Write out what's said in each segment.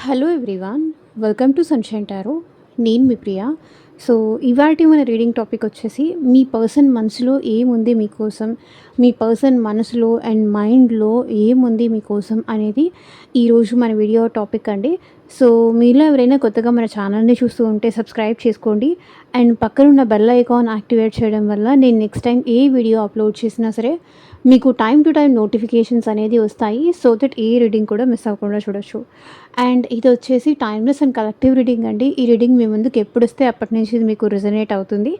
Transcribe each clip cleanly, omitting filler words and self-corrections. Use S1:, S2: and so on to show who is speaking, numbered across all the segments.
S1: Hello everyone, welcome to sunshine tarot. నేను మీ ప్రియ. So ఇవాల్టి మన రీడింగ్ టాపిక్ వచ్చేసి మీ పర్సన్ మనసులో ఏముంది మీకోసం, మీ పర్సన్ మనసులో అండ్ మైండ్లో ఏముంది మీకోసం అనేది ఈరోజు మన వీడియో టాపిక్ అండి. సో మీలో ఎవరైనా కొత్తగా మన ఛానల్ని చూస్తూ ఉంటే సబ్స్క్రైబ్ చేసుకోండి అండ్ పక్కనున్న బెల్ ఐకాన్ యాక్టివేట్ చేయడం వల్ల నేను నెక్స్ట్ టైం ఏ వీడియో అప్లోడ్ చేసినా సరే మీకు టైం టు టైం నోటిఫికేషన్స్ అనేది వస్తాయి. సో దట్ ఏ రీడింగ్ కూడా మిస్ అవ్వకుండా చూడొచ్చు. అండ్ ఇది వచ్చేసి టైమ్లెస్ అండ్ కలెక్టివ్ రీడింగ్ అండి. ఈ రీడింగ్ మీ ముందుకు ఎప్పుడు వస్తే అప్పటి నుంచి ఇది మీకు రిజనేట్ అవుతుంది.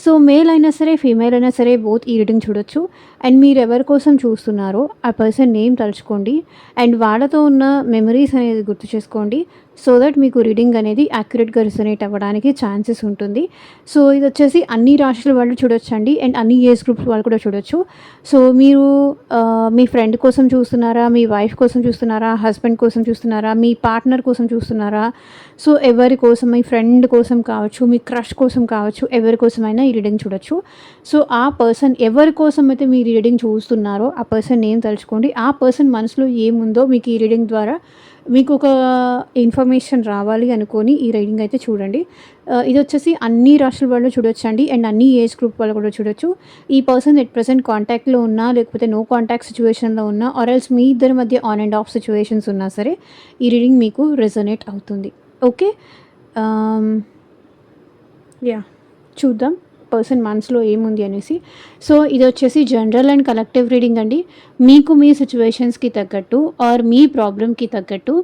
S1: సో మేల్ అయినా సరే ఫీమేల్ అయినా సరే బోత్ ఈ రీడింగ్ చూడొచ్చు. అండ్ మీరు ఎవరి కోసం చూస్తున్నారో ఆ పర్సన్ నేమ్ తలుచుకోండి అండ్ వాళ్ళతో ఉన్న మెమరీస్ అనేది గుర్తు చేసుకోండి. సో దట్ మీకు రీడింగ్ అనేది యాక్యురేట్గా రిజనేట్ అవ్వడానికి ఛాన్సెస్ ఉంటుంది. సో ఇది వచ్చేసి అన్ని రాశుల వాళ్ళు చూడొచ్చు అండి అండ్ అన్ని ఏజ్ గ్రూప్స్ వాళ్ళు కూడా చూడొచ్చు. సో మీరు మీ ఫ్రెండ్ కోసం చూస్తున్నారా, మీ వైఫ్ కోసం చూస్తున్నారా, హస్బెండ్ కోసం చూస్తున్నారా, మీ పార్ట్నర్ కోసం చూస్తున్నారా, సో ఎవరి కోసం, మీ ఫ్రెండ్ కోసం కావచ్చు, మీ క్రష్ కోసం కావచ్చు, ఎవరి కోసమైనా ఈ రీడింగ్ చూడొచ్చు. సో ఆ పర్సన్ ఎవరి కోసం అయితే మీరు ఈ రీడింగ్ చూస్తున్నారో ఆ పర్సన్ నేమ్ తలుచుకోండి. ఆ పర్సన్ మనసులో ఏముందో మీకు ఈ రీడింగ్ ద్వారా మీకు ఒక ఇన్ఫర్మేషన్ రావాలి అనుకొని ఈ రీడింగ్ అయితే చూడండి. ఇది వచ్చేసి అన్ని రాష్ట్రాల వాళ్ళు చూడొచ్చండి అండ్ అన్ని ఏజ్ గ్రూప్ వాళ్ళు కూడా చూడొచ్చు. ఈ పర్సన్ ఎట్ ప్రెసెంట్ కాంటాక్ట్లో ఉన్నా, లేకపోతే నో కాంటాక్ట్ సిచ్యువేషన్లో ఉన్నా, ఆర్ ఎల్స్ మీ ఇద్దరి మధ్య ఆన్ అండ్ ఆఫ్ సిచ్యువేషన్స్ ఉన్నా సరే ఈ రీడింగ్ మీకు రెజొనేట్ అవుతుంది. ఓకే, యా చూద్దాం పర్సన్ మనసులో ఏముంది అనేసి. సో ఇది వచ్చేసి జనరల్ అండ్ కలెక్టివ్ రీడింగ్ అండి. మీకు మీ సిచ్యువేషన్స్కి తగ్గట్టు ఆర్ మీ ప్రాబ్లమ్కి తగ్గట్టు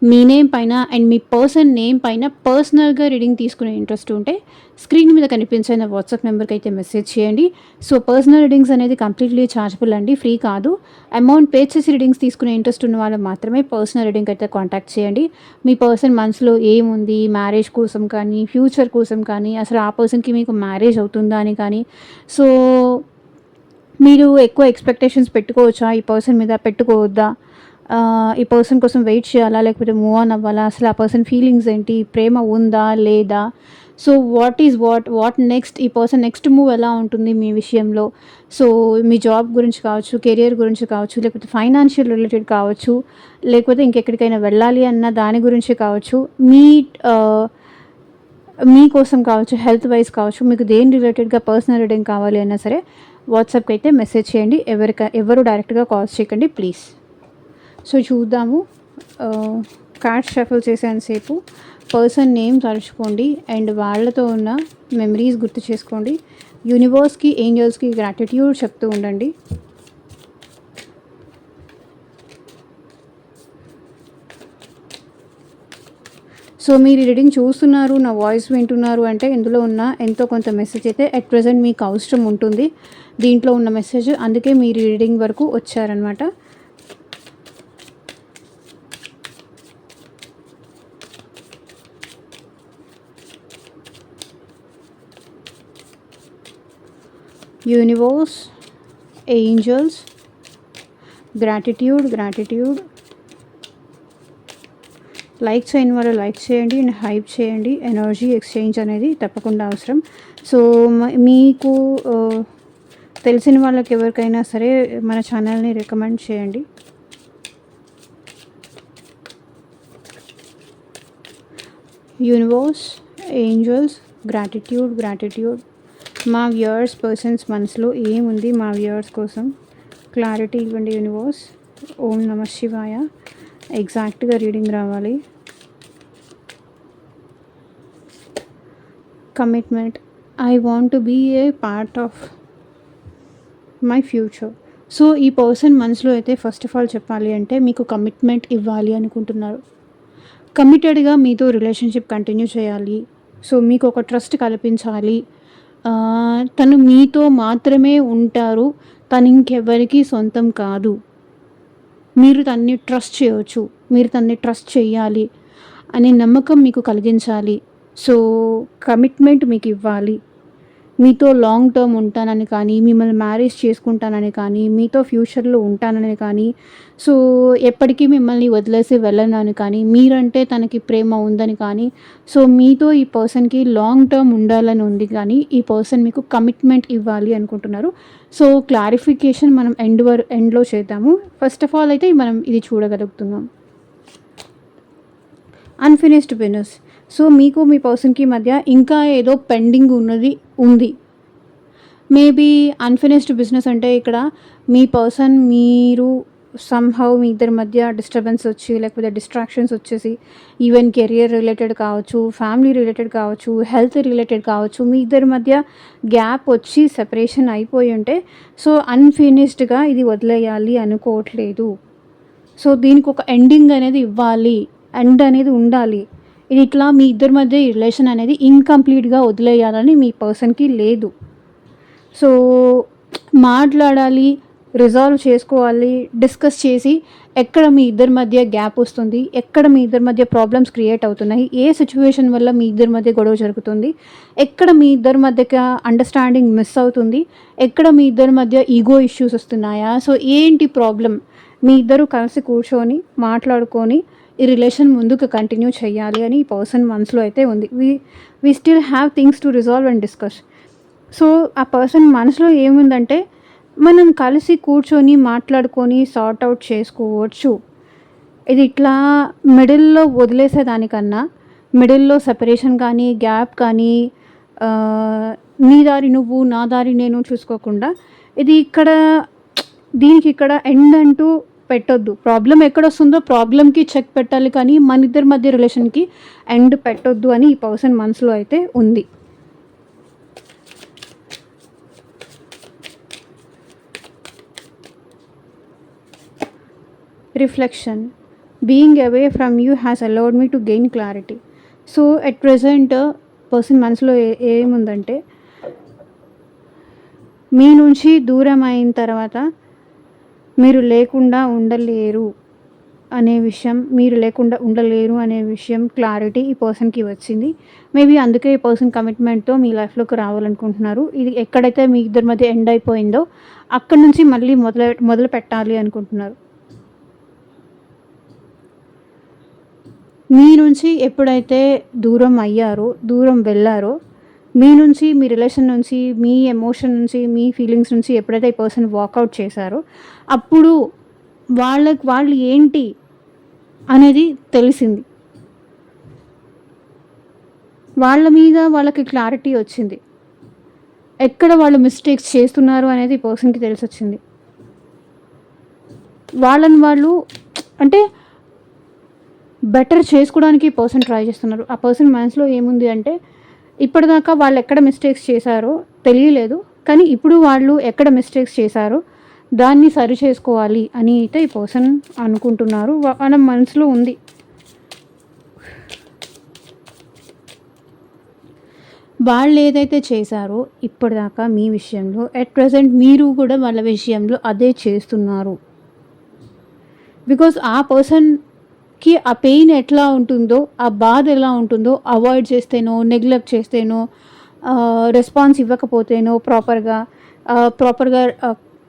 S1: మీ నేమ్ పైన అండ్ మీ పర్సన్ నేమ్ పైన పర్సనల్గా రీడింగ్ తీసుకునే ఇంట్రెస్ట్ ఉంటే స్క్రీన్ మీద కనిపించే నా వాట్సాప్ నెంబర్కి అయితే మెసేజ్ చేయండి. సో పర్సనల్ రీడింగ్స్ అనేది కంప్లీట్లీ ఛార్జబుల్ అండి, ఫ్రీ కాదు. అమౌంట్ పే చేసి రీడింగ్స్ తీసుకునే ఇంట్రెస్ట్ ఉన్న వాళ్ళు మాత్రమే పర్సనల్ రీడింగ్ అయితే కాంటాక్ట్ చేయండి. మీ పర్సన్ మనసులో ఏముంది, మ్యారేజ్ కోసం కానీ, ఫ్యూచర్ కోసం కానీ, అసలు ఆ పర్సన్కి మీకు మ్యారేజ్ అవుతుందా అని కానీ, సో మీరు ఎక్కువ ఎక్స్పెక్టేషన్స్ పెట్టుకోవచ్చా ఈ పర్సన్ మీద, పెట్టుకోవద్దా, ఈ పర్సన్ కోసం వెయిట్ చేయాలా లేకపోతే మూవ్ ఆన్ అవ్వాలా, అసలు ఆ పర్సన్ ఫీలింగ్స్ ఏంటి, ప్రేమ ఉందా లేదా, సో వాట్ నెక్స్ట్, ఈ పర్సన్ నెక్స్ట్ మూవ్ ఎలా ఉంటుంది మీ విషయంలో, సో మీ జాబ్ గురించి కావచ్చు, కెరియర్ గురించి కావచ్చు, లేకపోతే ఫైనాన్షియల్ రిలేటెడ్ కావచ్చు, లేకపోతే ఇంకెక్కడికైనా వెళ్ళాలి అన్న దాని గురించి కావచ్చు, మీకోసం కావచ్చు, హెల్త్ వైజ్ కావచ్చు, మీకు దేని రిలేటెడ్గా పర్సనల్ రీడింగ్ కావాలి అన్నా సరే వాట్సాప్కి అయితే మెసేజ్ చేయండి. ఎవరు డైరెక్ట్గా కాల్స్ చేయకండి ప్లీజ్. సో చూద్దాము. కార్డ్స్ షఫల్ చేసేంతసేపు పర్సన్ నేమ్ తలుచుకోండి అండ్ వాళ్ళతో ఉన్న మెమరీస్ గుర్తు చేసుకోండి. యూనివర్స్కి, ఏంజల్స్కి గ్రాటిట్యూడ్ చెప్తూ ఉండండి. సో మీరు రీడింగ్ చూస్తున్నారు, నా వాయిస్ వింటున్నారు అంటే ఇందులో ఉన్న ఎంతో కొంత మెసేజ్ అయితే అట్ ప్రెజెంట్ మీకు అవసరం ఉంటుంది. దీంట్లో ఉన్న మెసేజ్ అందుకే మీరు రీడింగ్ వరకు వచ్చారనమాట. Universe, angels, gratitude. లైక్ చేయని వాళ్ళు లైక్ చేయండి అండ్ హైప్ చేయండి. ఎనర్జీ ఎక్స్చేంజ్ అనేది తప్పకుండా అవసరం. సో మీకు తెలిసిన వాళ్ళకి ఎవరికైనా సరే మన ఛానల్ని రికమెండ్ చేయండి. Universe, angels, gratitude. మా వ్యూయర్స్ పర్సన్స్ మనసులో ఏముంది మా వ్యూయర్స్ కోసం క్లారిటీ ఇవ్వండి యూనివర్స్. ఓం నమః శివాయ. ఎగ్జాక్ట్గా రీడింగ్ రావాలి. Commitment, I want to be a part of my future. So ఈ పర్సన్ మనసులో అయితే ఫస్ట్ ఆఫ్ ఆల్ చెప్పాలి అంటే మీకు కమిట్మెంట్ ఇవ్వాలి అనుకుంటున్నారు. కమిటెడ్గా మీతో రిలేషన్షిప్ కంటిన్యూ చేయాలి. సో మీకు ఒక ట్రస్ట్ కల్పించాలి. తను మీతో మాత్రమే ఉంటారు, తను ఇంకెవరికి సొంతం కాదు. మీరు తన్ని ట్రస్ట్ చేయవచ్చు, మీరు తన్ని ట్రస్ట్ చేయాలి అనే నమ్మకం మీకు కలిగించాలి. సో కమిట్మెంట్ మీకు ఇవ్వాలి. మీతో లాంగ్ టర్మ్ ఉంటానని కానీ, మిమ్మల్ని మ్యారేజ్ చేసుకుంటానని కానీ, మీతో ఫ్యూచర్లో ఉంటానని కానీ, సో ఎప్పటికీ మిమ్మల్ని వదిలేసి వెళ్ళనని కానీ, మీరంటే తనకి ప్రేమ ఉందని కానీ, సో మీతో ఈ పర్సన్కి లాంగ్ టర్మ్ ఉండాలని ఉంది కానీ ఈ పర్సన్ మీకు కమిట్మెంట్ ఇవ్వాలి అనుకుంటున్నారు. సో క్లారిఫికేషన్ మనం ఎండ్లో చేద్దాము. ఫస్ట్ ఆఫ్ ఆల్ అయితే మనం ఇది చూడగలుగుతున్నాం. Unfinished business. సో, మీకు మీ పర్సన్‌కి మధ్య ఇంకా ఏదో పెండింగ్ ఉంది. మేబీ అన్‌ఫినిష్డ్ బిజినెస్ అంటే ఇక్కడ మీ పర్సన్ మీరు సమ్‌హౌ మీ ఇద్దరి మధ్య డిస్టర్బెన్స్ వచ్చి, లేకపోతే డిస్ట్రాక్షన్స్ వచ్చేసి, ఈవెన్ కెరియర్ రిలేటెడ్ కావచ్చు, ఫ్యామిలీ రిలేటెడ్ కావచ్చు, హెల్త్ రిలేటెడ్ కావచ్చు, మీ ఇద్దరి మధ్య గ్యాప్ వచ్చి సెపరేషన్ అయిపోయి ఉంటే, సో, అన్‌ఫినిష్డ్‌గా ఇది వదిలేయాలి అనుకోవట్లేదు. సో, దీనికి ఒక ఎండింగ్ అనేది ఇవ్వాలి. ఎండ్ అనేది ఉండాలి. ఇది ఇట్లా మీ ఇద్దరి మధ్య ఈ రిలేషన్ అనేది ఇన్‌కంప్లీట్‌గా వదిలేయాలని మీ పర్సన్‌కి లేదు. సో, మాట్లాడాలి, రిజాల్వ్ చేసుకోవాలి, డిస్కస్ చేసి ఎక్కడ మీ ఇద్దరి మధ్య గ్యాప్ వస్తుంది, ఎక్కడ మీ ఇద్దరి మధ్య ప్రాబ్లమ్స్ క్రియేట్ అవుతున్నాయి, ఏ సిచ్యువేషన్ వల్ల మీ ఇద్దరి మధ్య గొడవ జరుగుతుంది, ఎక్కడ మీ ఇద్దరి మధ్యకి అండర్‌స్టాండింగ్ మిస్ అవుతుంది, ఎక్కడ మీ ఇద్దరి మధ్య ఈగో ఇష్యూస్ వస్తున్నాయా? సో, ఏంటి ప్రాబ్లమ్? మీ ఇద్దరు కలిసి కూర్చొని మాట్లాడుకొని ఈ రిలేషన్ ముందుకు కంటిన్యూ చేయాలి అని ఈ పర్సన్ మనసులో అయితే ఉంది. We still have things to resolve and discuss. So, ఆ పర్సన్ మనసులో ఏముందంటే, మనం కలిసి కూర్చొని మాట్లాడుకొని సార్ట్ అవుట్ చేసుకోవచ్చు. ఇది ఇట్లా మిడిల్‌లో వదిలేసేదానికన్నా, మిడిల్‌లో సెపరేషన్ కానీ, గ్యాప్ కానీ, నీ దారి నువ్వు, నా దారి నేను చూసుకోకుండా, ఇది ఇక్కడ దీనికి ఇక్కడ ఎండ్ అంటూ పెట్టొద్దు. ప్రాబ్లమ్ ఎక్కడొస్తుందో ప్రాబ్లమ్‌కి చెక్ పెట్టాలి కానీ, మన ఇద్దరి మధ్య రిలేషన్‌కి ఎండ్ పెట్టొద్దు అని ఈ పర్సన్ మనసులో అయితే ఉంది. Reflection. Being away from you has allowed me to gain clarity. So, at present person మనసులో ఏముందంటే, మీ నుంచి దూరం అయిన తర్వాత మీరు లేకుండా ఉండలేరు అనే విషయం క్లారిటీ ఈ పర్సన్‌కి వచ్చింది. మేబీ అందుకే ఈ పర్సన్ కమిట్మెంట్‌తో మీ లైఫ్‌లోకి రావాలనుకుంటున్నారు. ఇది ఎక్కడైతే మీ ఇద్దరి మధ్య ఎండ్ అయిపోయిందో అక్కడి నుంచి మళ్ళీ మొదలు పెట్టాలి అనుకుంటున్నారు. మీ నుంచి ఎప్పుడైతే దూరం వెళ్ళారో, మీ నుంచి, మీ రిలేషన్ నుంచి, మీ ఎమోషన్ నుంచి, మీ ఫీలింగ్స్ నుంచి ఎప్పుడైతే ఈ పర్సన్ వాకౌట్ చేశారో, అప్పుడు వాళ్ళు ఏంటి అనేది తెలిసింది. వాళ్ళ మీద వాళ్ళకి క్లారిటీ వచ్చింది. ఎక్కడ వాళ్ళు మిస్టేక్స్ చేస్తున్నారు అనేది ఈ పర్సన్‌కి తెలిసొచ్చింది. వాళ్ళని వాళ్ళు అంటే బెటర్ చేసుకోవడానికి ఈ పర్సన్ ట్రై చేస్తున్నారు. ఆ పర్సన్ మనసులో ఏముంది అంటే, ఇప్పటిదాకా వాళ్ళు ఎక్కడ మిస్టేక్స్ చేశారో తెలియలేదు. కానీ ఇప్పుడు వాళ్ళు ఎక్కడ మిస్టేక్స్ చేశారో దాన్ని సరి చేసుకోవాలి అని అయితే ఈ పర్సన్ అనుకుంటున్నారు. వాళ్ళ మనసులో ఉంది. వాళ్ళు ఏదైతే చేశారో ఇప్పటిదాకా మీ విషయంలో, ఎట్ ప్రెజెంట్ మీరు కూడా వాళ్ళ విషయంలో అదే చేస్తున్నారు. బికాజ్ ఆ పర్సన్‌కి ఆ పెయిన్ ఎట్లా ఉంటుందో, ఆ బాధ ఎలా ఉంటుందో అవాయిడ్ చేస్తేనో, నెగ్లెక్ట్ చేస్తేనో, రెస్పాన్స్ ఇవ్వకపోతేనో ప్రాపర్‌గా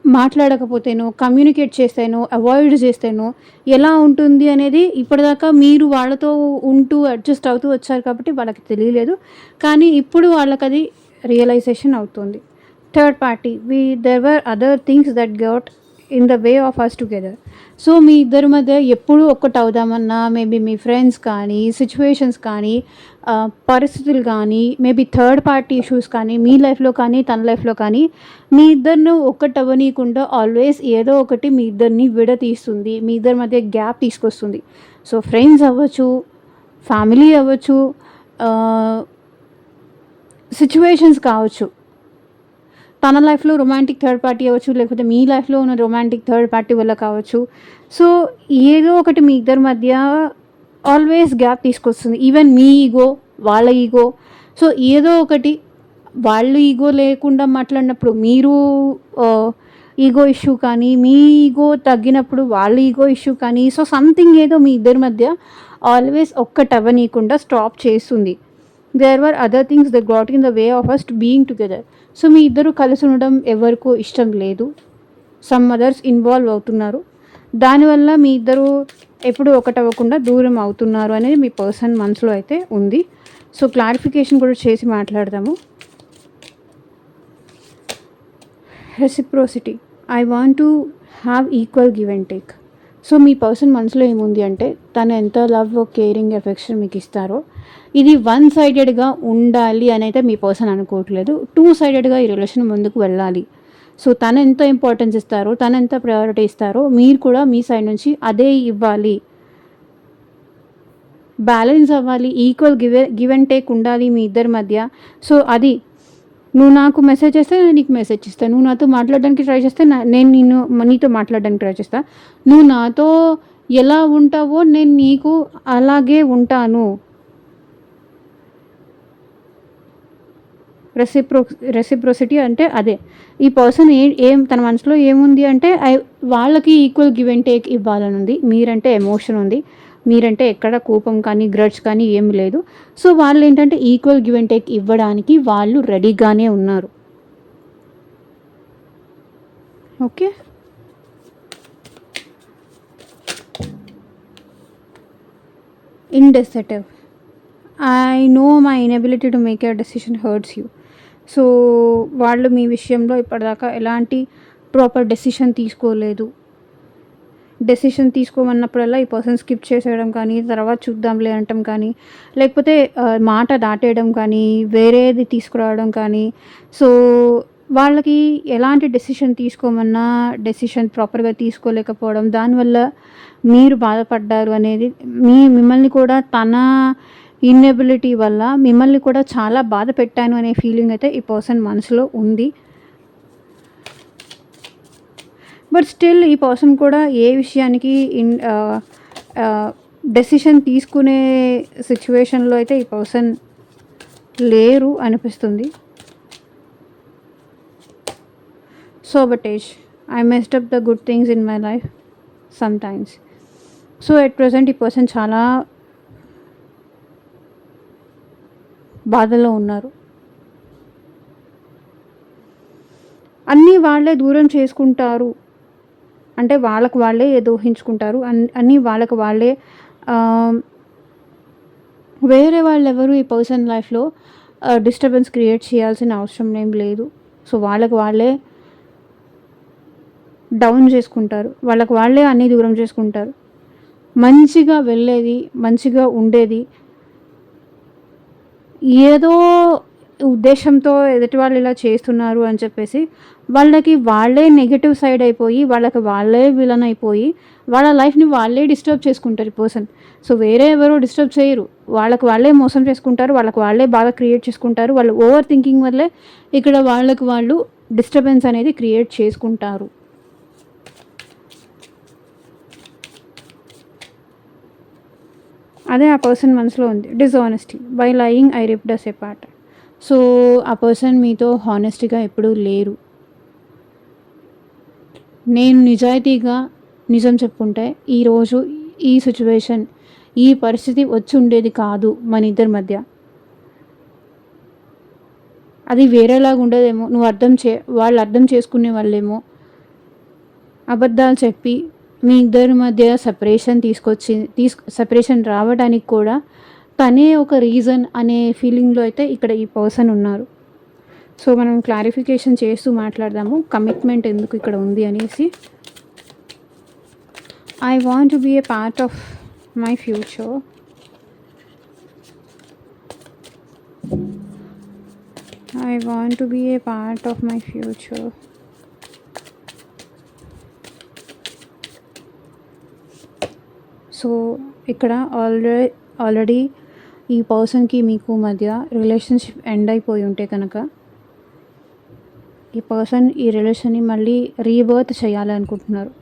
S1: మాట్లాడకపోతేనో, కమ్యూనికేట్ చేస్తేనో, అవాయిడ్ చేస్తేనో ఎలా ఉంటుంది అనేది ఇప్పటిదాకా మీరు వాళ్ళతో ఉంటూ అడ్జస్ట్ అవుతూ వచ్చారు కాబట్టి వాళ్ళకి తెలియలేదు. కానీ ఇప్పుడు వాళ్ళకది రియలైజేషన్ అవుతుంది. Third party there were other things that got in the way of us together. So, మీ ఇద్దరి మధ్య ఎప్పుడు ఒక్కటవుదామన్నా మేబీ మీ ఫ్రెండ్స్ కానీ, సిచ్యువేషన్స్ కానీ, పరిస్థితులు కానీ, మేబీ థర్డ్ పార్టీ ఇష్యూస్ కానీ, మీ లైఫ్‌లో కానీ, తన లైఫ్‌లో కానీ, మీ ఇద్దరిని ఒక్కటవ్వనీయకుండా ఆల్వేస్ ఏదో ఒకటి మీ ఇద్దరిని విడదీస్తుంది. మీ ఇద్దరి మధ్య గ్యాప్ తీసుకొస్తుంది. సో, ఫ్రెండ్స్ అవ్వచ్చు, ఫ్యామిలీ అవ్వచ్చు, సిచ్యువేషన్స్ కావచ్చు. తన లైఫ్‌లో రొమాంటిక్ థర్డ్ పార్టీ అవ్వచ్చు, లేకపోతే మీ లైఫ్‌లో ఉన్న రొమాంటిక్ థర్డ్ పార్టీ వల్ల కావచ్చు. సో, ఏదో ఒకటి మీ ఇద్దరి మధ్య ఆల్వేస్ గ్యాప్ తీసుకొస్తుంది. ఈవెన్ మీ ఈగో, వాళ్ళ ఈగో. సో, ఏదో ఒకటి వాళ్ళు ఈగో లేకుండా మాట్లాడినప్పుడు మీరు ఈగో ఇష్యూ కానీ, మీ ఈగో తగ్గినప్పుడు వాళ్ళ ఈగో ఇష్యూ కానీ, సో, సంథింగ్ ఏదో మీ ఇద్దరి మధ్య ఆల్వేస్ ఒక్కటవ్వనీయకుండా స్టాప్ చేస్తుంది. There were other things that got in the way of us being together. So, మీ ఇద్దరు కలిసి ఉండడం ఎవరికో ఇష్టం లేదు. సమ్ అదర్స్ ఇన్వాల్వ్ అవుతున్నారు. దానివల్ల మీ ఇద్దరు ఎప్పుడు ఒకటవ్వకుండా దూరం అవుతున్నారు అనేది మీ పర్సన్ మనసులో అయితే ఉంది. సో, క్లారిఫికేషన్ కూడా చేసి మాట్లాడదాము. Reciprocity. I want to have equal give and take. So me person మనసులో ఏముంది అంటే తను ఎంత లవ్, కేరింగ్, ఎఫెక్షన్ మీకు ఇస్తారో ఇది వన్ సైడెడ్గా ఉండాలి అని అయితే మీ పర్సన్ అనుకోవట్లేదు. టూ సైడెడ్గా ఈ రిలేషన్ ముందుకు వెళ్ళాలి. సో తను ఎంత ఇంపార్టెన్స్ ఇస్తారో, తను ఎంత ప్రయారిటీ ఇస్తారో మీరు కూడా మీ సైడ్ నుంచి అదే ఇవ్వాలి. బ్యాలెన్స్ అవ్వాలి, ఈక్వల్ గివ్ అండ్ టేక్ ఉండాలి మీ ఇద్దరి మధ్య. సో అది నువ్వు నాకు మెసేజ్ చేస్తే నేను నీకు మెసేజ్ చేస్తాను, నువ్వు నాతో మాట్లాడడానికి ట్రై చేస్తే నేను నీతో మాట్లాడడానికి ట్రై చేస్తాను, నువ్వు నాతో ఎలా ఉంటావో నేను నీకు అలాగే ఉంటాను. రెసిప్రోసిటీ అంటే అదే. ఈ పర్సన్ ఏం తన మనసులో ఏముంది అంటే వాళ్ళకి ఈక్వల్ గివ్ అండ్ టేక్ ఇవ్వాలని ఉంది. మీరంటే ఎమోషన్ ఉంది, మీరంటే ఎక్కడ కోపం కానీ గ్రడ్జ్ కానీ ఏమి లేదు. సో వాళ్ళు ఏంటంటే ఈక్వల్ గివ్ అండ్ టేక్ ఇవ్వడానికి వాళ్ళు రెడీగానే ఉన్నారు. Okay, indecisive. I know my inability to make a decision hurts you. So వాళ్ళు మీ విషయంలో ఇప్పటిదాకా ఎలాంటి ప్రాపర్ డెసిషన్ తీసుకోలేదు. డెసిషన్ తీసుకోమన్నప్పుడల్లా ఈ పర్సన్ స్కిప్ చేసేయడం కానీ, తర్వాత చూద్దాంలే అనటం కానీ, లేకపోతే మాట దాటేయడం కానీ, వేరేది తీసుకురావడం కానీ. సో వాళ్ళకి ఎలాంటి డెసిషన్ తీసుకోమన్నా డెసిషన్ ప్రాపర్గా తీసుకోలేకపోవడం, దానివల్ల మీరు బాధపడ్డారు అనేది మిమ్మల్ని కూడా తన ఇన్ఎబిలిటీ వల్ల మిమ్మల్ని కూడా చాలా బాధ పెట్టాను అనే ఫీలింగ్ అయితే ఈ పర్సన్ మనసులో ఉంది. బట్ స్టిల్ ఈ పర్సన్ కూడా ఏ విషయానికి డెసిషన్ తీసుకునే సిచ్యువేషన్లో అయితే ఈ పర్సన్ లేరు అనిపిస్తుంది. Sabotage. I messed up the good things in my life sometimes. So at present ఈ పర్సన్ చాలా బాధలో ఉన్నారు. అన్నీ వాళ్ళే దూరం చేసుకుంటారు అంటే వాళ్ళకు వాళ్ళే ఏదో ఊహించుకుంటారు. అన్నీ వాళ్ళకు వాళ్ళే, వేరే వాళ్ళు ఎవరు ఈ పర్సన్ లైఫ్లో డిస్టర్బెన్స్ క్రియేట్ చేయాల్సిన అవసరం ఏం లేదు. సో వాళ్ళకు వాళ్ళే డౌన్ చేసుకుంటారు, వాళ్ళకు వాళ్ళే అన్నీ దూరం చేసుకుంటారు. మంచిగా వెళ్ళేది, మంచిగా ఉండేది ఏదో ఉద్దేశంతో ఎదుటి వాళ్ళు ఇలా చేస్తున్నారు అని చెప్పేసి వాళ్ళకి వాళ్ళే నెగిటివ్ సైడ్ అయిపోయి, వాళ్ళకి వాళ్ళే విలన్ అయిపోయి వాళ్ళ లైఫ్ని వాళ్ళే డిస్టర్బ్ చేసుకుంటారు ఈ పర్సన్. సో వేరే ఎవరో డిస్టర్బ్ చేయరు, వాళ్ళకి వాళ్ళే మోసం చేసుకుంటారు, వాళ్ళకి వాళ్ళే బాగా క్రియేట్ చేసుకుంటారు. వాళ్ళు ఓవర్ థింకింగ్ వల్లే ఇక్కడ వాళ్ళకు వాళ్ళు డిస్టర్బెన్స్ అనేది క్రియేట్ చేసుకుంటారు. అదే ఆ పర్సన్ మనసులో ఉంది. Dishonesty. By lying I ripped us apart. So ఆ పర్సన్ మీతో హానెస్ట్గా ఎప్పుడూ లేరు. నేను నిజాయితీగా నిజం చెప్పుకుంటే ఈరోజు ఈ సిచ్యువేషన్, ఈ పరిస్థితి వచ్చి ఉండేది కాదు మన ఇద్దరి మధ్య. అది వేరేలాగా ఉండదేమో, వాళ్ళు అర్థం చేసుకునే వాళ్ళేమో అబద్ధాలు చెప్పి మీ ఇద్దరి మధ్య సెపరేషన్ రావడానికి కూడా తనే ఒక రీజన్ అనే ఫీలింగ్లో అయితే ఇక్కడ ఈ పర్సన్ ఉన్నారు. సో మనం క్లారిఫికేషన్ చేస్తూ మాట్లాడదాము కమిట్మెంట్ ఎందుకు ఇక్కడ ఉంది అనేసి. I want to be a part of my future. I want to be a part of my future. So ఇక్కడ ఆల్రెడీ ఈ పర్సన్కి మీకు మధ్య రిలేషన్షిప్ ఎండ్ అయిపోయి ఉంటే కనుక ఈ పర్సన్ ఈ రిలేషన్ని మళ్ళీ రీబర్త్ చేయాలి అనుకుంటున్నారు,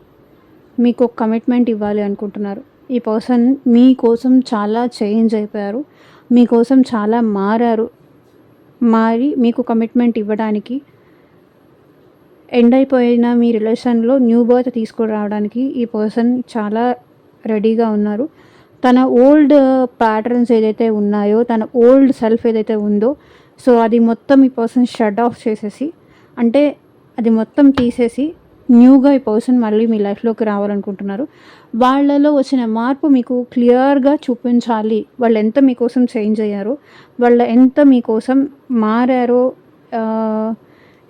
S1: మీకు ఒక కమిట్మెంట్ ఇవ్వాలి అనుకుంటున్నారు. ఈ పర్సన్ మీకోసం చాలా చేంజ్ అయిపోయారు, మీకోసం చాలా మారి మీకు కమిట్మెంట్ ఇవ్వడానికి, ఎండ్ అయిపోయిన మీ రిలేషన్లో న్యూ బర్త్ తీసుకురావడానికి ఈ పర్సన్ చాలా రెడీగా ఉన్నారు. తన ఓల్డ్ ప్యాటర్న్స్ ఏదైతే ఉన్నాయో, తన ఓల్డ్ సెల్ఫ్ ఏదైతే ఉందో, సో అది మొత్తం ఈ పర్సన్ షట్ ఆఫ్ చేసేసి, అంటే అది మొత్తం తీసేసి న్యూగా ఈ పర్సన్ మళ్ళీ మీ లైఫ్లోకి రావాలనుకుంటున్నారు. వాళ్ళలో వచ్చిన మార్పు మీకు క్లియర్గా చూపించాలి. వాళ్ళు ఎంత మీకోసం చేంజ్ అయ్యారో, వాళ్ళు ఎంత మీకోసం మారారో,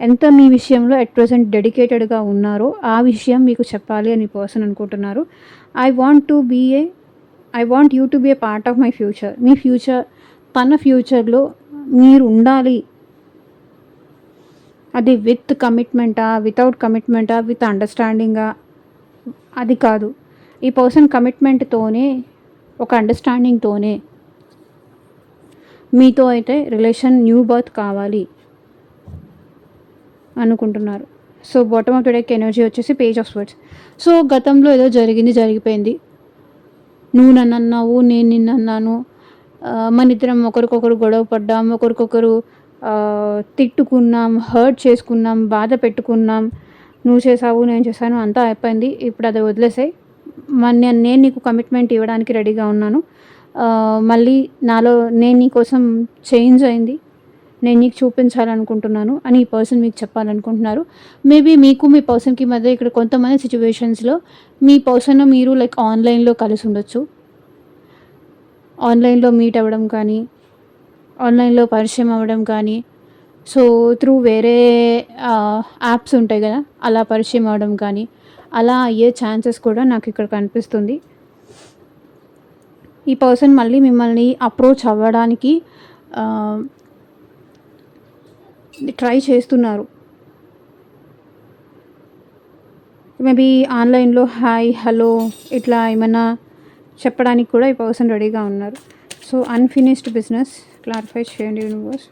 S1: ఎంత మీ విషయంలో అట్ ప్రజెంట్ డెడికేటెడ్గా ఉన్నారో ఆ విషయం మీకు చెప్పాలి అని పర్సన్ అనుకుంటున్నారు. I want to be a I want you to be a part of my future. మీ ఫ్యూచర్, తన ఫ్యూచర్లో మీరు ఉండాలి. అది విత్ కమిట్మెంటా, వితౌట్ కమిట్మెంటా, విత్ అండర్స్టాండింగా, అది కాదు. ఈ పర్సన్ కమిట్మెంట్తోనే, ఒక అండర్స్టాండింగ్తోనే మీతో అయితే రిలేషన్ న్యూ బర్త్ కావాలి అనుకుంటున్నారు. So bottom of the deck energy వచ్చేసి పేజ్ ఆఫ్ స్వర్డ్స్. సో గతంలో ఏదో జరిగిపోయింది. నువ్వు నన్ను అన్నావు, నేను నిన్ను అన్నాను, మన ఇద్దరం ఒకరికొకరు గొడవ పడ్డాం, ఒకరికొకరు తిట్టుకున్నాం, హర్ట్ చేసుకున్నాం, బాధ పెట్టుకున్నాం, నువ్వు చేసావు నేను చేశాను, అంతా అయిపోయింది. ఇప్పుడు అది వదిలేసాయి. నేను నీకు కమిట్మెంట్ ఇవ్వడానికి రెడీగా ఉన్నాను. మళ్ళీ నాలో నేను నీ కోసం చేంజ్ అయింది, నేను నీకు చూపించాలనుకుంటున్నాను అని ఈ పర్సన్ మీకు చెప్పాలనుకుంటున్నారు. మేబీ మీకు మీ పర్సన్కి మధ్య ఇక్కడ కొంతమంది సిచ్యువేషన్స్లో మీ పర్సన్ మీరు లైక్ ఆన్లైన్లో కలిసి ఉండొచ్చు. ఆన్లైన్లో మీట్ అవ్వడం కానీ, ఆన్లైన్లో పరిచయం అవ్వడం కానీ, సో త్రూ వేరే యాప్స్ ఉంటాయి కదా, అలా పరిచయం అవ్వడం కానీ, అలా అయ్యే ఛాన్సెస్ కూడా నాకు ఇక్కడ కనిపిస్తుంది. ఈ పర్సన్ మళ్ళీ మిమ్మల్ని అప్రోచ్ అవ్వడానికి ట్రై చేస్తున్నారు. మేబీ ఆన్లైన్లో హాయ్, హలో ఇట్లా ఏమైనా చెప్పడానికి కూడా ఈ పర్సన్ రెడీగా ఉన్నారు. సో అన్ఫినిష్డ్ బిజినెస్ క్లారిఫై చేయండి యూనివర్స్.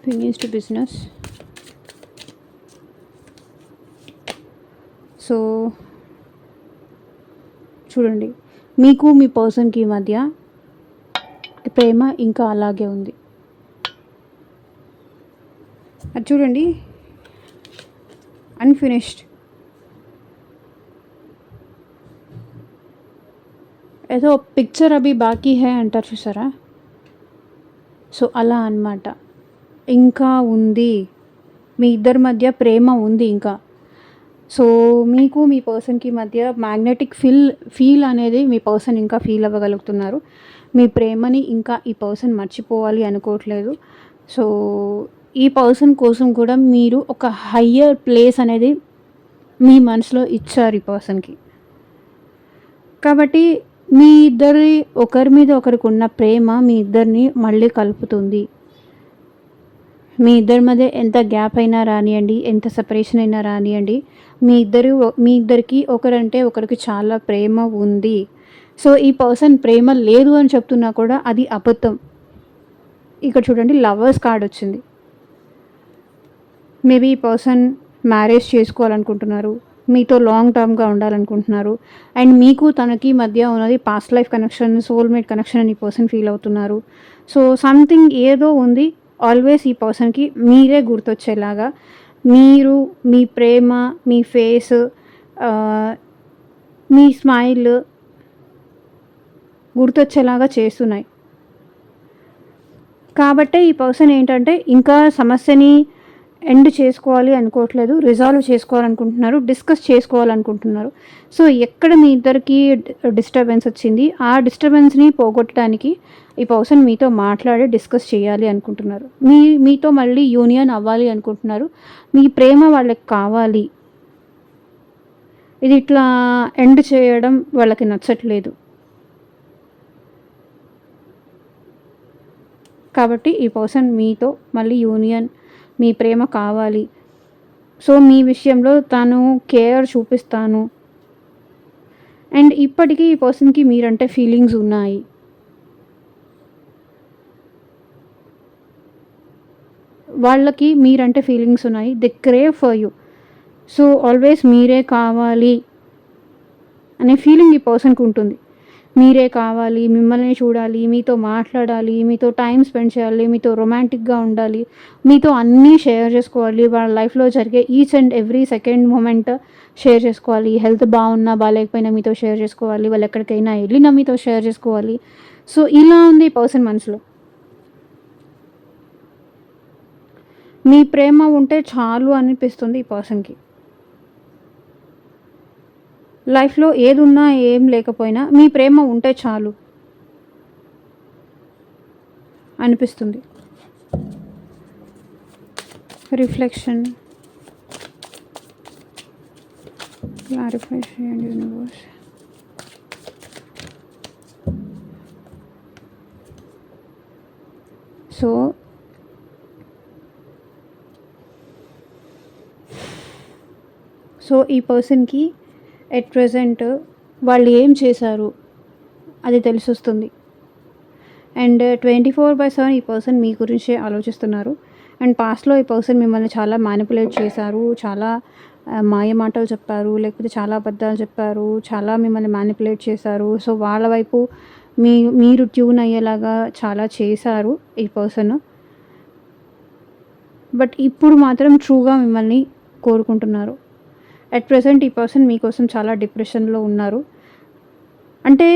S1: Finished business. సో చూడండి, మీకు మీ పర్సన్కి మధ్య ప్రేమ ఇంకా అలాగే ఉంది. అది చూడండి, అన్ఫినిష్డ్. ఏదో పిక్చర్ అభి బాకీ హై అంటారు చూసారా, సో అలా అన్నమాట. ఇంకా ఉంది, మీ ఇద్దరి మధ్య ప్రేమ ఉంది ఇంకా. సో మీకు మీ పర్సన్కి మధ్య మ్యాగ్నెటిక్ ఫీల్ అనేది మీ పర్సన్ ఇంకా ఫీల్ అవ్వగలుగుతున్నారు. మీ ప్రేమని ఇంకా ఈ పర్సన్ మర్చిపోవాలి అనుకోవట్లేదు. సో ఈ పర్సన్ కోసం కూడా మీరు ఒక హయ్యర్ ప్లేస్ అనేది మీ మనసులో ఇచ్చారు ఈ పర్సన్కి. కాబట్టి మీ ఇద్దరి ఒకరి మీద ఒకరికి ఉన్న ప్రేమ మీ ఇద్దరిని మళ్ళీ కలుపుతుంది. మీ ఇద్దరి మధ్య ఎంత గ్యాప్ అయినా రానియండి, ఎంత సెపరేషన్ అయినా రానియండి, మీ ఇద్దరికి ఒకరంటే ఒకరికి చాలా ప్రేమ ఉంది. సో ఈ పర్సన్ ప్రేమ లేదు అని చెప్తున్నా కూడా అది అబద్ధం. ఇక్కడ చూడండి, లవర్స్ కార్డ్ వచ్చింది. మేబీ ఈ పర్సన్ మ్యారేజ్ చేసుకోవాలనుకుంటున్నారు, మీతో లాంగ్ టర్మ్గా ఉండాలనుకుంటున్నారు. అండ్ మీకు తనకి మధ్య ఉన్నది past life connection, soulmate connection అని ఈ పర్సన్ ఫీల్ అవుతున్నారు. సో సంథింగ్ ఏదో ఉంది. ఆల్వేస్ ఈ పర్సన్కి మీరే గుర్తొచ్చేలాగా, మీరు, మీ ప్రేమ, మీ ఫేస్, మీ స్మైల్ గుర్తొచ్చేలాగా చేస్తున్నాయి. కాబట్టే ఈ పర్సన్ ఏంటంటే ఇంకా సమస్యని ఎండ్ చేసుకోవాలి అనుకోవట్లేదు, రిజాల్వ్ చేసుకోవాలనుకుంటున్నారు, డిస్కస్ చేసుకోవాలనుకుంటున్నారు. సో ఎక్కడ మీ ఇద్దరికి డిస్టర్బెన్స్ వచ్చింది, ఆ డిస్టర్బెన్స్ని పోగొట్టడానికి ఈ పర్సన్ మీతో మాట్లాడి డిస్కస్ చేయాలి అనుకుంటున్నారు. మీతో మళ్ళీ యూనియన్ అవ్వాలి అనుకుంటున్నారు. మీ ప్రేమ వాళ్ళకి కావాలి. ఇది ఇట్లా ఎండ్ చేయడం వాళ్ళకి నచ్చట్లేదు. కాబట్టి ఈ పర్సన్ మీతో మళ్ళీ యూనియన్, మీ ప్రేమ కావాలి. సో మీ విషయంలో తను కేర్ చూపిస్తాను. అండ్ ఇప్పటికీ ఈ పర్సన్కి మీరంటే ఫీలింగ్స్ ఉన్నాయి. వాళ్ళకి మీరంటే ఫీలింగ్స్ ఉన్నాయి. They crave for you. So always మీరే కావాలి అనే ఫీలింగ్ ఈ పర్సన్కి ఉంటుంది. మీరే కావాలి, మిమ్మల్ని చూడాలి, మీతో మాట్లాడాలి, మీతో టైం స్పెండ్ చేయాలి, మీతో రొమాంటిక్గా ఉండాలి, మీతో అన్నీ షేర్ చేసుకోవాలి, వాళ్ళ లైఫ్లో జరిగే each and every second moment share చేసుకోవాలి. హెల్త్ బాగున్నా బాగాలేకపోయినా మీతో షేర్ చేసుకోవాలి, వాళ్ళు ఎక్కడికైనా వెళ్ళినా మీతో షేర్ చేసుకోవాలి. సో ఇలా ఉంది ఈ పర్సన్ మనసులో. మీ ప్రేమ ఉంటే చాలు అనిపిస్తుంది ఈ పర్సన్కి. లైఫ్లో ఏది ఉన్నా ఏం లేకపోయినా మీ ప్రేమ ఉంటే చాలు అనిపిస్తుంది. రిఫ్లెక్షన్. క్లారిఫై చేయండి యూనివర్స్. సో ఈ పర్సన్కి ఎట్ ప్రెజెంట్ వాళ్ళు ఏం చేశారు అది తెలిసొస్తుంది. అండ్ 24/7 ఈ పర్సన్ మీ గురించే ఆలోచిస్తున్నారు. అండ్ పాస్ట్లో ఈ పర్సన్ మిమ్మల్ని చాలా మ్యానిపులేట్ చేశారు, చాలా మాయ మాటలు చెప్పారు, లేకపోతే చాలా అబద్ధాలు చెప్పారు, చాలా మిమ్మల్ని మ్యానిపులేట్ చేశారు. సో వాళ్ళ వైపు మీరు ట్యూన్ అయ్యేలాగా చాలా చేశారు ఈ పర్సన్. బట్ ఇప్పుడు మాత్రం ట్రూగా మిమ్మల్ని కోరుకుంటున్నారు. అట్ ప్రెజెంట్ ఈ పర్సన్ మీకోసం చాలా డిప్రెషన్లో ఉన్నారు. అంటే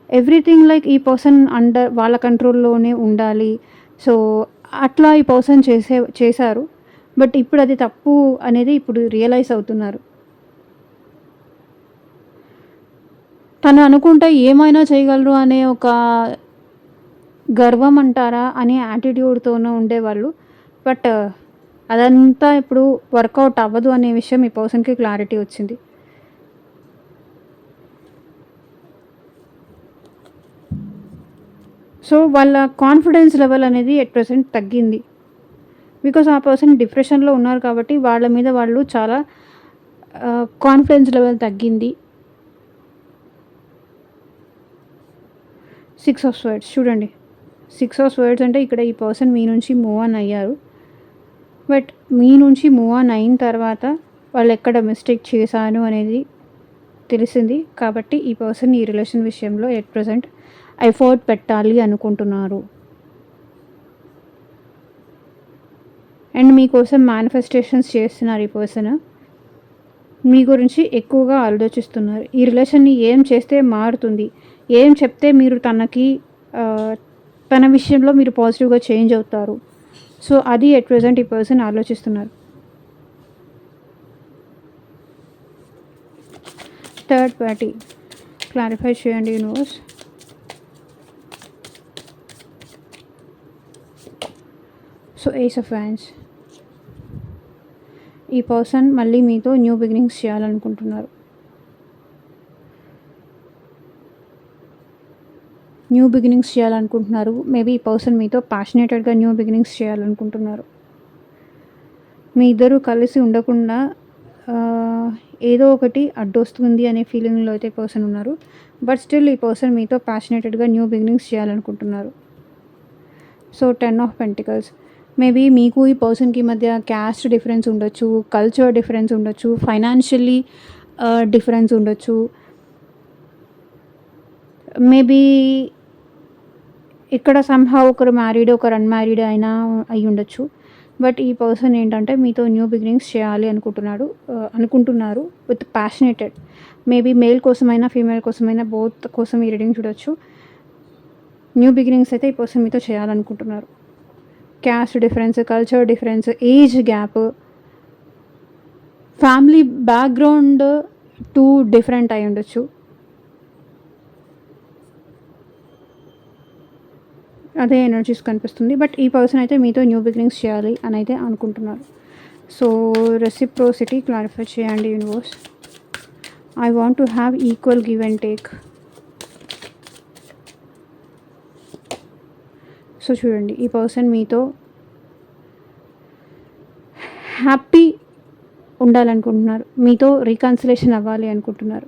S1: ఎవ్రీథింగ్ లైక్ ఈ పర్సన్ అండర్ వాళ్ళ కంట్రోల్లోనే ఉండాలి. సో అట్లా ఈ పర్సన్ చేశారు. బట్ ఇప్పుడు అది తప్పు అనేది ఇప్పుడు రియలైజ్ అవుతున్నారు. తను అనుకుంటే ఏమైనా చేయగలరు అనే ఒక గర్వం అంటారా అనే యాటిట్యూడ్తోనే ఉండేవాళ్ళు. బట్ అదంతా ఇప్పుడు వర్కౌట్ అవ్వదు అనే విషయం ఈ పర్సన్కి క్లారిటీ వచ్చింది. సో వాళ్ళ కాన్ఫిడెన్స్ లెవెల్ అనేది ఎట్ ప్రెసెంట్ తగ్గింది. బికాస్ ఆ పర్సన్ డిప్రెషన్లో ఉన్నారు కాబట్టి వాళ్ళ మీద వాళ్ళు చాలా కాన్ఫిడెన్స్ లెవెల్ తగ్గింది. 6 ఆఫ్ స్వర్డ్స్ చూడండి. 6 ఆఫ్ స్వర్డ్స్ అంటే ఇక్కడ ఈ పర్సన్ మీ నుంచి మూవ్ ఆన్ అయ్యారు. బట్ మీ నుంచి మూవ్ ఆన్ అయిన తర్వాత వాళ్ళు ఎక్కడ మిస్టేక్ చేశాను అనేది తెలిసింది. కాబట్టి ఈ పర్సన్ ఈ రిలేషన్ విషయంలో ఎట్ ప్రెసెంట్ ఎఫర్ట్ పెట్టాలి అనుకుంటున్నారు. అండ్ మీకోసం మేనిఫెస్టేషన్స్ చేస్తున్నారు ఈ పర్సన్. మీ గురించి ఎక్కువగా ఆలోచిస్తున్నారు. ఈ రిలేషన్ని ఏం చేస్తే మారుతుంది, ఏం చెప్తే మీరు తన విషయంలో మీరు పాజిటివ్గా చేంజ్ అవుతారు. సో అది ఎట్ ప్రెజెంట్ ఈ పర్సన్ ఆలోచిస్తున్నారు. థర్డ్ పార్టీ క్లారిఫై చేయండి universe. So ace of wands. ఈ పర్సన్ మళ్ళీ మీతో న్యూ బిగినింగ్స్ చేయాలనుకుంటున్నారు. మేబీ ఈ పర్సన్ మీతో ప్యాషనేటెడ్గా న్యూ బిగినింగ్స్ చేయాలనుకుంటున్నారు. మీ ఇద్దరు కలిసి ఉండకుండా ఏదో ఒకటి అడ్డొస్తుంది అనే ఫీలింగ్లో అయితే పర్సన్ ఉన్నారు. బట్ స్టిల్ ఈ పర్సన్ మీతో ప్యాషనేటెడ్గా న్యూ బిగినింగ్స్ చేయాలనుకుంటున్నారు. So 10 of pentacles. మేబీ మీకు ఈ పర్సన్కి మధ్య క్యాస్ట్ డిఫరెన్స్ ఉండొచ్చు, కల్చర్ డిఫరెన్స్ ఉండొచ్చు, ఫైనాన్షియల్లీ డిఫరెన్స్ ఉండొచ్చు. మేబీ ఇక్కడ సంహౌ ఒకరు మ్యారీడ్ ఒకరు అన్మ్యారీడ్ అయినా అయి ఉండొచ్చు. బట్ ఈ పర్సన్ ఏంటంటే మీతో న్యూ బిగినింగ్స్ చేయాలి అనుకుంటున్నారు విత్ ప్యాషనేటెడ్. మేబీ మేల్ కోసమైనా ఫీమేల్ కోసమైనా బోత్ కోసం ఈ రీడింగ్ చూడొచ్చు. న్యూ బిగినింగ్స్ అయితే ఈ పర్సన్ మీతో చేయాలనుకుంటున్నారు. Caste difference, culture difference, age gap, family background two different అయి ఉండొచ్చు. అదే ఎనర్జీస్ కనిపిస్తుంది. బట్ ఈ పర్సన్ అయితే మీతో న్యూ బిగినింగ్స్ చేయాలి అని అయితే అనుకుంటున్నారు. సో రెసిప్రోసిటీ క్లారిఫై చేయండి universe. I want to have equal give and take. So చూడండి, ఈ పర్సన్ మీతో హ్యాపీ ఉండాలనుకుంటున్నారు, మీతో రీకన్సిలేషన్ అవ్వాలి అనుకుంటున్నారు,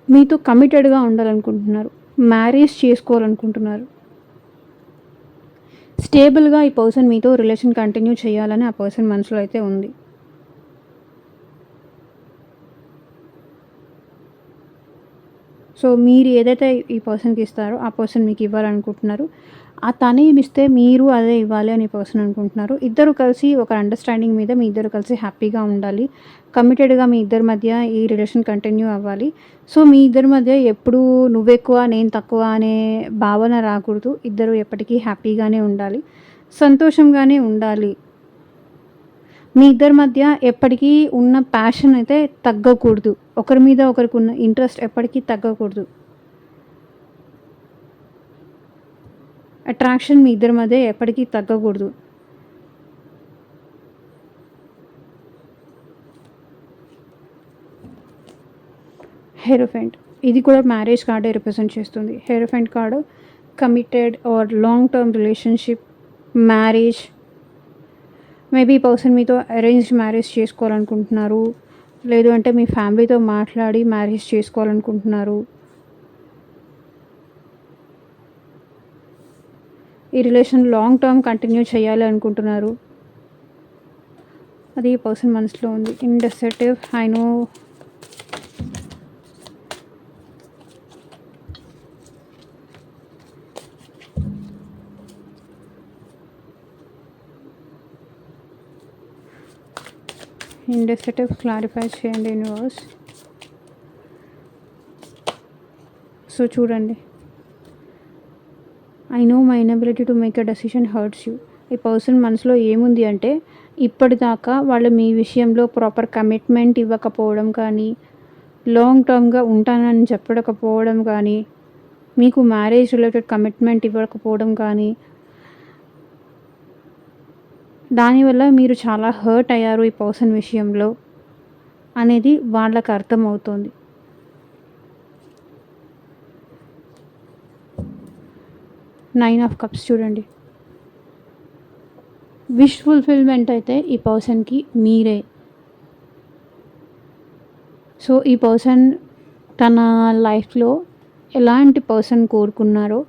S1: మీతో కమిటెడ్గా ఉండాలనుకుంటున్నారు, మ్యారేజ్ చేసుకోవాలనుకుంటున్నారు. స్టేబుల్గా ఈ పర్సన్ మీతో రిలేషన్ కంటిన్యూ చేయాలని ఆ పర్సన్ మనసులో అయితే ఉంది. సో మీరు ఏదైతే ఈ పర్సన్కి ఇస్తారో ఆ పర్సన్ మీకు ఇవ్వాలనుకుంటున్నారు. ఆ తనే ఇస్తే మీరు అదే ఇవ్వాలి అని పర్సన్ అనుకుంటున్నారు. ఇద్దరు కలిసి ఒక అండర్స్టాండింగ్ మీద మీ ఇద్దరు కలిసి హ్యాపీగా ఉండాలి, కమిటెడ్గా మీ ఇద్దరి మధ్య ఈ రిలేషన్ కంటిన్యూ అవ్వాలి. సో మీ ఇద్దరి మధ్య ఎప్పుడూ నువ్వెక్కువ నేను తక్కువ అనే భావన రాకూడదు. ఇద్దరు ఎప్పటికీ హ్యాపీగానే ఉండాలి, సంతోషంగానే ఉండాలి. మీ ఇద్దరి మధ్య ఎప్పటికీ ఉన్న ప్యాషన్ అయితే తగ్గకూడదు. ఒకరి మీద ఒకరికి ఉన్న ఇంట్రెస్ట్ ఎప్పటికీ తగ్గకూడదు. అట్రాక్షన్ మీ ఇద్దరి మధ్య ఎప్పటికీ తగ్గకూడదు. హెరోఫెంట్ ఇది కూడా మ్యారేజ్ కార్డే రిప్రజెంట్ చేస్తుంది. Hierophant card committed or long term relationship, marriage. Maybe ఈ పర్సన్ మీతో అరేంజ్డ్ మ్యారేజ్ చేసుకోవాలనుకుంటున్నారు, లేదు అంటే మీ ఫ్యామిలీతో మాట్లాడి మ్యారేజ్ చేసుకోవాలనుకుంటున్నారు. ఈ రిలేషన్ లాంగ్ టర్మ్ కంటిన్యూ చేయాలి అనుకుంటున్నారు. అది ఈ పర్సన్ మనసులో ఉంది. Indecisive, I know. Indecisive clarify చేయండి యూనివర్స్. సో చూడండి, I know my inability to make a decision hurts you. ఈ పర్సన్ మనసులో ఏముంది అంటే, ఇప్పటిదాకా వాళ్ళు మీ విషయంలో ప్రాపర్ కమిట్మెంట్ ఇవ్వకపోవడం కానీ, లాంగ్ టర్మ్గా ఉంటానని చెప్పకపోవడం కానీ, మీకు మ్యారేజ్ రిలేటెడ్ కమిట్మెంట్ ఇవ్వకపోవడం కానీ, దానివల్ల మీరు చాలా హర్ట్ అయ్యారు ఈ పర్సన్ విషయంలో అనేది వాళ్ళకి అర్థమవుతుంది. నైన్ ఆఫ్ కప్స్ చూడండి, విష్ ఫుల్ఫిల్మెంట్ అయితే ఈ పర్సన్కి మీరే. సో ఈ పర్సన్ తన లైఫ్లో ఎలాంటి పర్సన్ కోరుకున్నారో,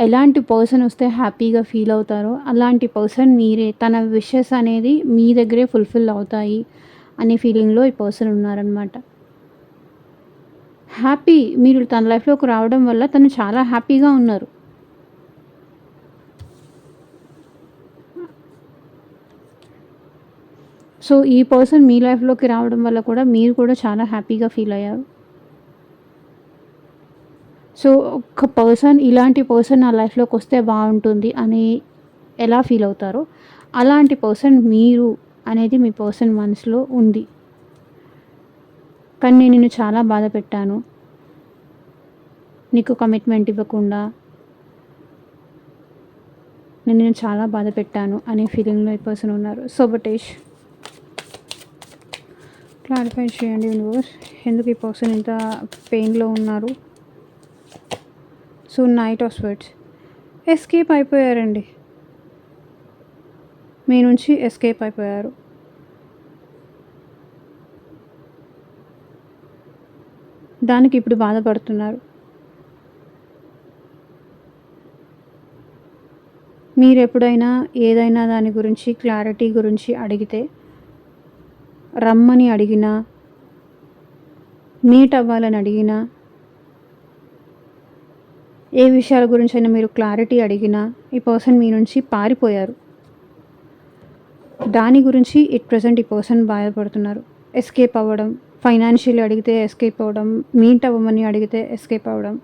S1: ఎలాంటి పర్సన్ వస్తే హ్యాపీగా ఫీల్ అవుతారో అలాంటి పర్సన్ మీరే. తన విషెస్ అనేది మీ దగ్గరే ఫుల్ఫిల్ అవుతాయి అనే ఫీలింగ్లో ఈ పర్సన్ ఉన్నారనమాట. హ్యాపీ, మీరు తన లైఫ్లోకి రావడం వల్ల తను చాలా హ్యాపీగా ఉన్నారు. సో ఈ పర్సన్ మీ లైఫ్లోకి రావడం వల్ల కూడా మీరు కూడా చాలా హ్యాపీగా ఫీల్ అయ్యారు. సో ఒక పర్సన్, ఇలాంటి పర్సన్ నా లైఫ్లోకి వస్తే బాగుంటుంది అని ఎలా ఫీల్ అవుతారో అలాంటి పర్సన్ మీరు అనేది మీ పర్సన్ మనసులో ఉంది. కానీ నేను నిన్ను చాలా బాధ పెట్టాను, నీకు కమిట్మెంట్ ఇవ్వకుండా నేను చాలా బాధ పెట్టాను అనే ఫీలింగ్లో ఈ పర్సన్ ఉన్నారు. సోబటేజ్ క్లారిఫై చేయండి యూనివర్స్, ఎందుకు ఈ పర్సన్ ఇంత పెయిన్లో ఉన్నారు. So night of sweats, escape అయిపోయారండి, మీ నుంచి ఎస్కేప్ అయిపోయారు. దానికి ఇప్పుడు బాధపడుతున్నారు. మీరు ఎప్పుడైనా ఏదైనా దాని గురించి క్లారిటీ గురించి అడిగితే, రమ్మని అడిగినా, మీట్ అవ్వాలని అడిగినా, ఏ విషయాల గురించి అయినా మీరు క్లారిటీ అడిగినా ఈ పర్సన్ మీ నుంచి పారిపోయారు. దాని గురించి ఇట్ ప్రజెంట్ ఈ పర్సన్ బాధపడుతున్నారు. ఎస్కేప్ అవ్వడం, ఫైనాన్షియల్ అడిగితే ఎస్కేప్ అవ్వడం, మీట్ అవ్వమని అడిగితే ఎస్కేప్ అవ్వడం.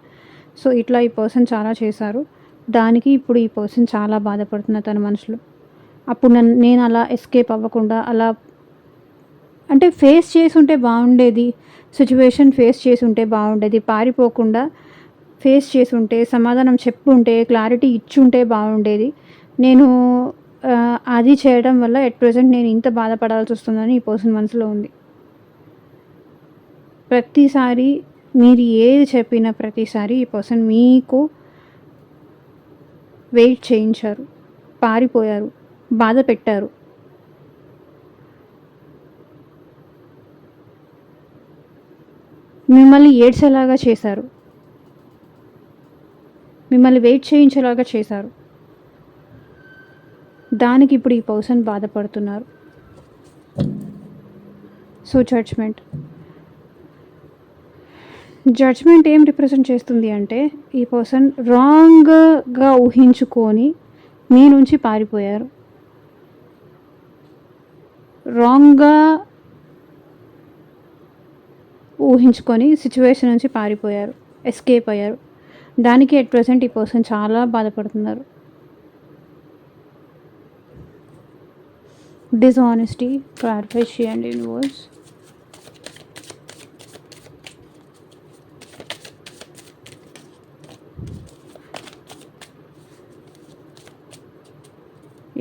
S1: సో ఇట్లా ఈ పర్సన్ చాలా చేశారు. దానికి ఇప్పుడు ఈ పర్సన్ చాలా బాధపడుతున్నారు తన మనసులో. అప్పుడు నేను అలా ఎస్కేప్ అవ్వకుండా, అలా అంటే ఫేస్ చేసి ఉంటే బాగుండేది, సిచ్యువేషన్ ఫేస్ చేసి ఉంటే బాగుండేది, పారిపోకుండా ఫేస్ చేసి ఉంటే, సమాధానం చెప్పుంటే, క్లారిటీ ఇచ్చుంటే బాగుండేది. నేను అది చేయడం వల్ల ఎట్ ప్రెజెంట్ నేను ఇంత బాధపడాల్సి వస్తుందని ఈ పర్సన్ మనసులో ఉంది. ప్రతిసారి మీరు ఏది చెప్పినా ప్రతిసారి ఈ పర్సన్ మీకు వెయిట్ చేయించారు, పారిపోయారు, బాధ పెట్టారు. మిమ్మల్ని ఏడ్చేలాగా చేశారు, మిమ్మల్ని వెయిట్ చేయించేలాగా చేశారు. దానికి ఇప్పుడు ఈ పర్సన్ బాధపడుతున్నారు. సో జడ్జ్మెంట్ ఏం రిప్రజెంట్ చేస్తుంది అంటే, ఈ పర్సన్ రాంగ్గా ఊహించుకొని మీ నుంచి పారిపోయారు, రాంగ్గా ఊహించుకొని సిచ్యువేషన్ నుంచి పారిపోయారు, ఎస్కేప్ అయ్యారు. దానికి ఎట్ ప్రెసెంట్ ఈ పర్సన్ చాలా బాధపడుతున్నారు. డిస్ఆనెస్టీ క్లారిఫై చేయండి యూనివర్స్.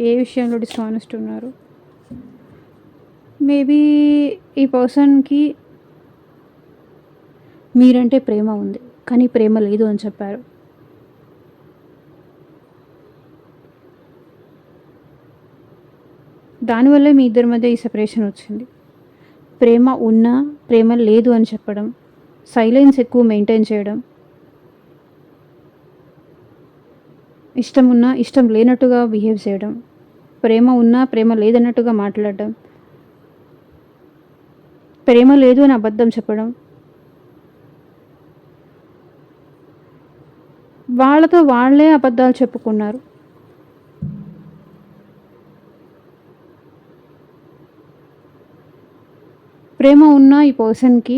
S1: ఏ విషయంలో డిస్ఆనెస్ట్ ఉన్నారు? మేబీ ఈ పర్సన్కి మీరంటే ప్రేమ ఉంది, కానీ ప్రేమ లేదు అని చెప్పారు. దానివల్లే మీ ఇద్దరి మధ్య ఈ సెపరేషన్ వచ్చింది. ప్రేమ ఉన్నా, ప్రేమ లేదు అని చెప్పడం, సైలెన్స్ ఎక్కువ మెయింటైన్ చేయడం, ఇష్టం ఉన్నా, ఇష్టం లేనట్టుగా బిహేవ్ చేయడం, ప్రేమ ఉన్నా, ప్రేమ లేదన్నట్టుగా మాట్లాడడం, ప్రేమ లేదు అని అబద్ధం చెప్పడం, వాళ్ళతో వాళ్ళే అబద్ధాలు చెప్పుకున్నారు. ప్రేమ ఉన్న ఈ పర్సన్‌కి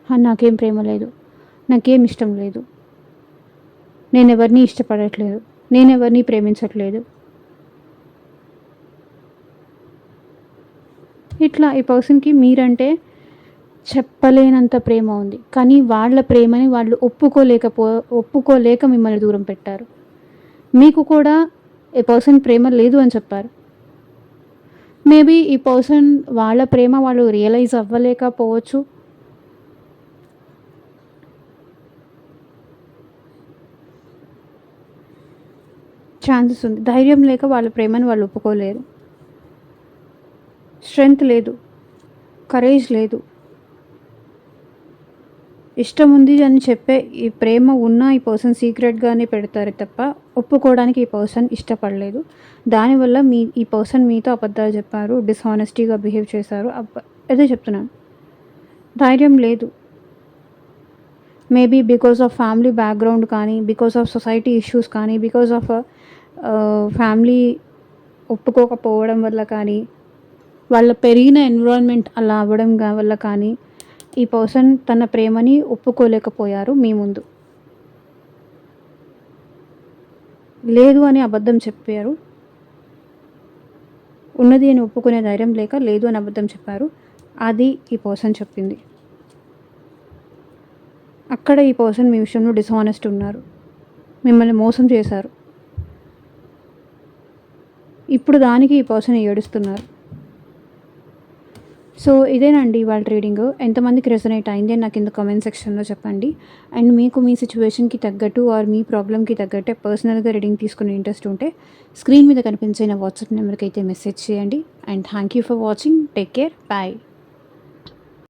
S1: నాకేం ప్రేమ లేదు, నాకేం ఇష్టం లేదు, నేనెవరిని ఇష్టపడట్లేదు, నేనెవరిని ప్రేమించట్లేదు, ఇట్లా ఈ పర్సన్‌కి మీరంటే చెప్పలేనంత ప్రేమ ఉంది. కానీ వాళ్ళ ప్రేమని వాళ్ళు ఒప్పుకోలేక మిమ్మల్ని దూరం పెట్టారు. మీకు కూడా ఈ పర్సన్ ప్రేమ లేదు అని చెప్పారు. మేబీ ఈ పర్సన్ వాళ్ళ ప్రేమ వాళ్ళు రియలైజ్ అవ్వలేకపోవచ్చు. ఛాన్సెస్ ఉంది. ధైర్యం లేక వాళ్ళ ప్రేమని వాళ్ళు ఒప్పుకోలేరు. స్ట్రెంగ్త్ లేదు, కరేజ్ లేదు. ఇష్టం ఉంది అని చెప్పే ఈ ప్రేమ ఉన్న ఈ పర్సన్ సీక్రెట్‌గానే పెడతారే తప్ప ఒప్పుకోవడానికి ఈ పర్సన్ ఇష్టపడలేదు. దానివల్ల ఈ పర్సన్ మీతో అబద్ధాలు చెప్పారు, డిస్‌హానెస్టీగా బిహేవ్ చేశారు. అదే చెప్తున్నాను. ధైర్యం లేదు. Maybe because of family background కానీ, బికాస్ ఆఫ్ సొసైటీ ఇష్యూస్ కానీ, బికాస్ ఆఫ్ ఫ్యామిలీ ఒప్పుకోకపోవడం వల్ల కానీ, వాళ్ళ పెరిగిన ఎన్విరాన్మెంట్ అలా అవ్వడం వల్ల కానీ ఈ పర్సన్ తన ప్రేమని ఒప్పుకోలేకపోయారు మీ ముందు. లేదు అని అబద్ధం చెప్పారు. ఉన్నది అని ఒప్పుకునే ధైర్యం లేక లేదు అని అబద్ధం చెప్పారు. అది ఈ పర్సన్ చెప్పింది. అక్కడ ఈ పర్సన్ మీ విషయంలో డిస్‌హానెస్ట్ ఉన్నారు. మిమ్మల్ని మోసం చేశారు. ఇప్పుడు దానికి ఈ పర్సన్ ఏడుస్తున్నారు. సో ఇదేనండి ఇవాళ రీడింగ్. ఎంతమందికి రెసొనేట్ అయింది అని నాకు కింద కామెంట్ సెక్షన్లో చెప్పండి. అండ్ మీకు మీ సిచ్యువేషన్కి తగ్గట్టు ఆర్ మీ ప్రాబ్లమ్కి తగ్గట్టే పర్సనల్గా రీడింగ్ తీసుకునే ఇంట్రెస్ట్ ఉంటే స్క్రీన్ మీద కనిపించే నా వాట్సాప్ నెంబర్కి అయితే మెసేజ్ చేయండి. And thank you for watching. Take care. Bye.